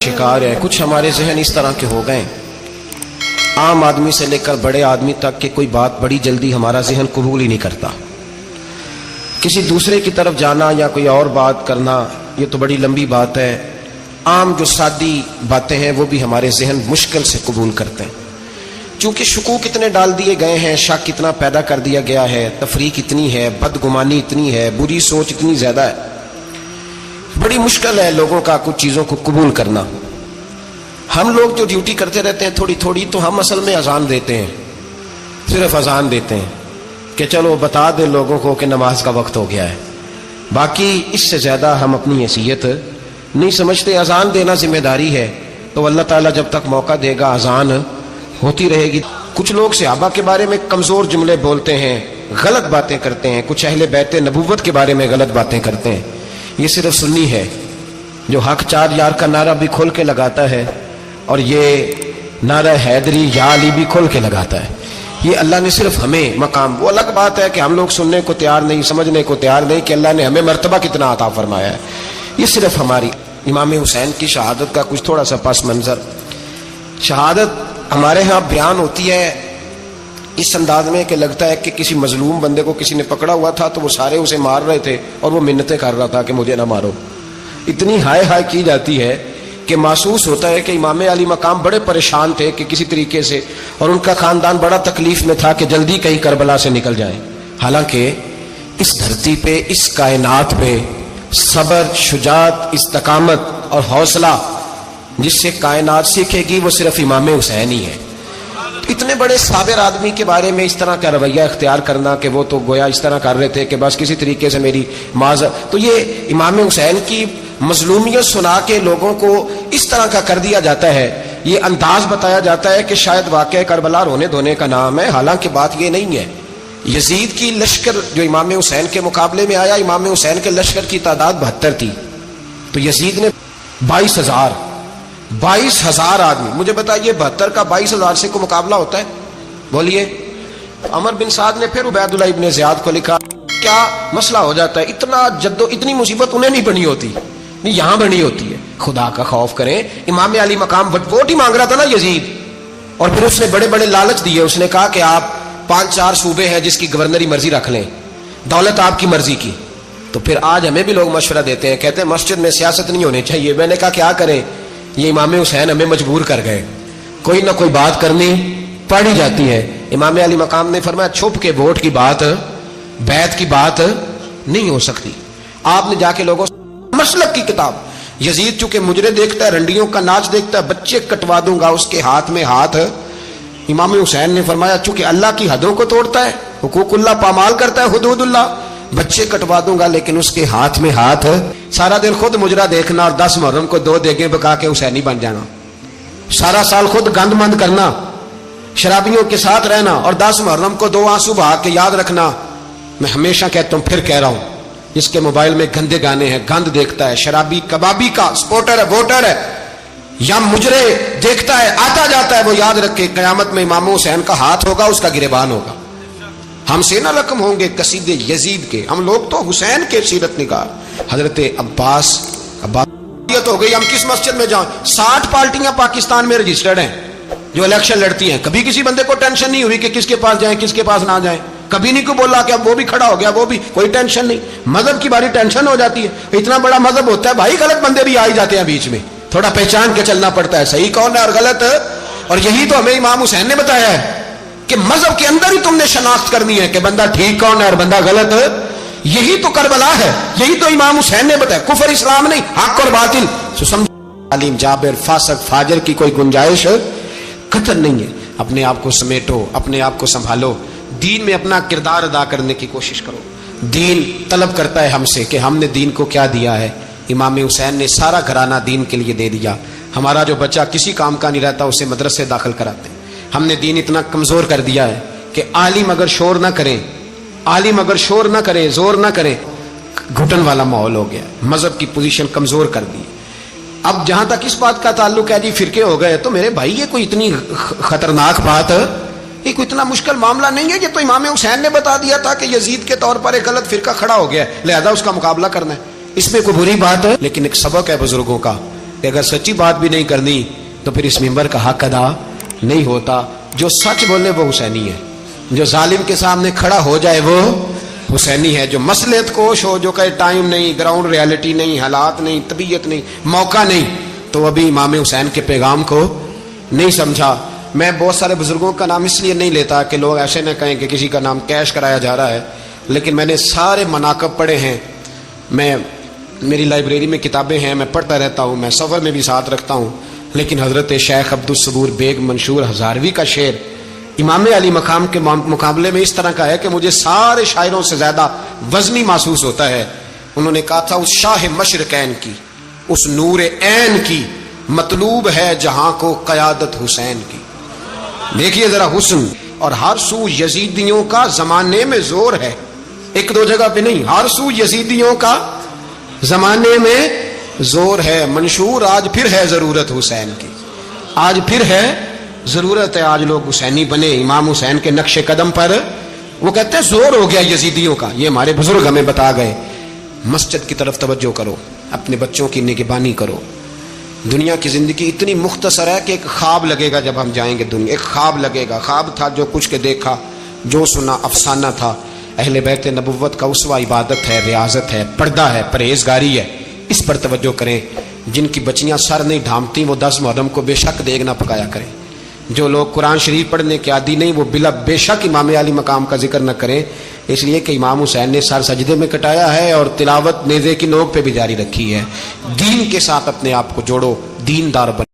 शिकार है। कुछ हमारे जहन इस तरह के हो गए, आम आदमी से लेकर बड़े आदमी तक के कोई बात बड़ी जल्दी हमारा जहन कबूल ही नहीं करता। किसी दूसरे की तरफ जाना या कोई और बात करना ये तो बड़ी लंबी बात है। आम जो सादी बातें हैं वो भी हमारे जहन मुश्किल से कबूल करते हैं। चूंकि शकूक इतने डाल दिए गए हैं, शक इतना पैदा कर दिया गया है, तफरीक इतनी है, बदगुमानी इतनी है, बुरी सोच इतनी ज्यादा है, बड़ी मुश्किल है लोगों का कुछ चीज़ों को कबूल करना। हम लोग जो ड्यूटी करते रहते हैं थोड़ी थोड़ी, तो हम असल में अजान देते हैं, सिर्फ अजान देते हैं कि चलो बता दे लोगों को कि नमाज का वक्त हो गया है। बाकी इससे ज़्यादा हम अपनी हैसियत नहीं समझते। अजान देना जिम्मेदारी है, तो अल्लाह ताला जब तक मौका देगा अजान होती रहेगी। कुछ लोग सहाबा के बारे में कमज़ोर जुमले बोलते हैं, गलत बातें करते हैं, कुछ अहले बैत नबुव्वत के बारे में गलत बातें करते हैं। ये सिर्फ सुन्नी है जो हक चार यार का नारा भी खोल के लगाता है, और ये नारा हैदरी या अली भी खोल के लगाता है। ये अल्लाह ने सिर्फ हमें मकाम, वो अलग बात है कि हम लोग सुनने को तैयार नहीं, समझने को तैयार नहीं कि अल्लाह ने हमें मर्तबा कितना अता फरमाया है। ये सिर्फ हमारी इमाम हुसैन की शहादत का कुछ थोड़ा सा पस मंजर। शहादत हमारे यहाँ बयान होती है इस अंदाज में कि लगता है कि किसी मजलूम बंदे को किसी ने पकड़ा हुआ था तो वो सारे उसे मार रहे थे और वो मिन्नतें कर रहा था कि मुझे ना मारो। इतनी हाय हाय की जाती है कि महसूस होता है कि इमाम अली मकाम बड़े परेशान थे कि किसी तरीके से, और उनका खानदान बड़ा तकलीफ में था कि जल्दी कहीं करबला से निकल जाए। हालांकि इस धरती पे, इस कायनात पे सब्र, शुजात, इस्तकामत और हौसला जिससे कायनात सीखेगी वो सिर्फ इमाम हुसैन ही है। इतने बड़े साबिर आदमी के बारे में इस तरह का रवैया इख्तियार करना कि वो तो गोया इस तरह कर रहे थे कि बस किसी तरीके से मेरी माज़, तो ये इमाम हुसैन की मजलूमियत सुना के लोगों को इस तरह का कर दिया जाता है। ये अंदाज बताया जाता है कि शायद वाक़या करबला रोने धोने का नाम है, हालांकि बात ये नहीं है। यजीद की लश्कर जो इमाम हुसैन के मुकाबले में आया, इमाम हुसैन के लश्कर की तादाद 72 थी, तो यजीद ने 22,000 आदमी, मुझे बताइए 72 का 22,000 से को मुकाबला होता है? बोलिए। अमर बिन साद ने फिर उबैदुल्लाह इब्ने ज़ियाद को लिखा, क्या मसला हो जाता है, इतना जद्दो इतनी मुसीबत उन्हें नहीं बनी होती, नहीं यहाँ बनी होती है। खुदा का खौफ करें, इमाम अली मकाम वोट ही मांग रहा था ना यजीद, और फिर उसने बड़े बड़े लालच दिए। उसने कहा कि आप 5-4 सूबे हैं जिसकी गवर्नरी मर्जी रख लें, दौलत आपकी मर्जी की। तो फिर आज हमें भी लोग मशवरा देते हैं, कहते हैं मस्जिद में सियासत नहीं होनी चाहिए। मैंने कहा क्या करें, ये इमाम हुसैन हमें मजबूर कर गए, कोई ना कोई बात करनी पड़ ही जाती है। इमाम अली मकाम ने फरमाया छुप के वोट की बात, बैत की बात नहीं हो सकती। आपने जाके लोगों मसलक की किताब, यजीद चूंकि मुजरे देखता है, रंडियों का नाच देखता है, बच्चे कटवा दूंगा उसके हाथ में हाथ। इमाम हुसैन ने फरमाया चूंकि अल्लाह की हदों को तोड़ता है, हुकूकुल्लाह पामाल करता है, हुदूदुल्लाह, बच्चे कटवा दूंगा लेकिन उसके हाथ में हाथ। सारा दिन खुद मुजरा देखना और 10 मुहर्रम को 2 देगे पका के हुसैनी बन जाना, सारा साल खुद गंद मंद करना, शराबियों के साथ रहना, और 10 मुहर्रम को 2 आंसू बहा के याद रखना। मैं हमेशा कहता हूं, फिर कह रहा हूं, जिसके मोबाइल में गंदे गाने हैं, गंद देखता है, शराबी कबाबी का सपोर्टर है, वोटर है, या मुजरे देखता है, आता जाता है, वो याद रखे कयामत में इमाम हुसैन का हाथ होगा, उसका गिरेबान होगा। हमसे ना रकम होंगे कसीदे यजीद के, हम लोग तो हुसैन के सीरत निगार। हजरत अब्बास हो गई, हम किस मस्जिद में जाएं? 60 पार्टियां पाकिस्तान में रजिस्टर्ड हैं जो इलेक्शन लड़ती हैं। कभी किसी बंदे को टेंशन नहीं हुई कि किसके पास जाएं, किसके पास ना जाएं। कभी नहीं को बोला कि अब वो भी खड़ा हो गया, वो भी, कोई टेंशन नहीं। मजहब की बारी टेंशन हो जाती है, इतना बड़ा मजहब होता है भाई, गलत बंदे भी आ ही जाते हैं बीच में, थोड़ा पहचान के चलना पड़ता है, सही कौन है और गलत। और यही तो हमें इमाम हुसैन ने बताया है कि मजहब के अंदर ही तुमने शनाख्त करनी है कि बंदा ठीक कौन है और बंदा गलत। यही तो करबला है, यही तो इमाम हुसैन ने बताया। कुफर इस्लाम नहीं, हक और बातिल। आलिम जाबिर फासक फाजर की कोई गुंजाइश कतई नहीं है। अपने आप को समेटो, अपने आप को संभालो, दीन में अपना किरदार अदा करने की कोशिश करो। दीन तलब करता है हमसे कि हमने दीन को क्या दिया है। इमाम हुसैन ने सारा घराना दीन के लिए दे दिया। हमारा जो बच्चा किसी काम का नहीं रहता उसे मदरसे दाखिल कराते। हमने दीन इतना कमजोर कर दिया है कि आलिम अगर शोर ना करें, आलिम अगर शोर ना करे, जोर ना करे, घुटन वाला माहौल हो गया, मजहब की पोजीशन कमजोर कर दी। अब जहां तक इस बात का ताल्लुक है जी फिरके हो गए, तो मेरे भाई ये कोई इतनी खतरनाक बात, ये कोई इतना मुश्किल मामला नहीं है। ये तो इमाम हुसैन ने बता दिया था कि यजीद के तौर पर एक गलत फिरका खड़ा हो गया, लिहाजा उसका मुकाबला करना है। इसमें कोई बुरी बात है, लेकिन एक सबक है बुजुर्गों का کہ اگر سچی بات بھی نہیں کرنی تو پھر اس منبر کا حق ادا نہیں ہوتا. جو سچ بولے وہ حسینی ہے, جو ظالم کے سامنے کھڑا ہو جائے وہ حسینی ہے, جو مصلحت کوش ہو, جو کہے ٹائم نہیں, گراؤنڈ ریالٹی نہیں, حالات نہیں, طبیعت نہیں, موقع نہیں, تو ابھی امام حسین کے پیغام کو نہیں سمجھا. میں بہت سارے بزرگوں کا نام اس لیے نہیں لیتا کہ لوگ ایسے نہ کہیں کہ کسی کا نام کیش کرایا جا رہا ہے, لیکن میں نے سارے مناقب پڑھے ہیں. میری لائبریری میں کتابیں ہیں, میں پڑھتا رہتا ہوں, میں سفر میں بھی ساتھ رکھتا ہوں. لیکن حضرت شیخ عبدالصبور بیگ منشور ہزاروی کا شعر امام علی مقام کے مقابلے میں اس طرح کا ہے کہ مجھے سارے شاعروں سے زیادہ وزنی محسوس ہوتا ہے. انہوں نے کہا تھا اس شاہ مشرقین کی, اس نور عین کی مطلوب ہے جہاں کو قیادت حسین کی. دیکھیے ذرا حسن. اور ہر سو یزیدیوں کا زمانے میں زور ہے, ایک دو جگہ پہ نہیں, ہر سو یزیدیوں کا زمانے میں زور ہے. منشور آج پھر ہے ضرورت حسین کی, آج پھر ہے ضرورت ہے, آج لوگ حسینی بنے امام حسین کے نقش قدم پر. وہ کہتے ہیں زور ہو گیا یزیدیوں کا, یہ ہمارے بزرگ ہمیں بتا گئے. مسجد کی طرف توجہ کرو, اپنے بچوں کی نگہبانی کرو. دنیا کی زندگی اتنی مختصر ہے کہ ایک خواب لگے گا جب ہم جائیں گے دنیا, ایک خواب لگے گا. خواب تھا جو کچھ کے دیکھا, جو سنا افسانہ تھا. اہل بیت نبوت کا اسوہ عبادت ہے, ریاضت ہے, پردہ ہے, پرہیزگاری ہے. اس پر توجہ کریں. جن کی بچیاں سر نہیں ڈھانپتی وہ 10 محرم کو بے شک دیگ نہ پکایا کریں. جو لوگ قرآن شریف پڑھنے کے عادی نہیں وہ بے شک امام علی مقام کا ذکر نہ کریں, اس لیے کہ امام حسین نے سر سجدے میں کٹایا ہے اور تلاوت نیزے کی نوک پہ بھی جاری رکھی ہے. دین کے ساتھ اپنے آپ کو جوڑو, دیندار بنو.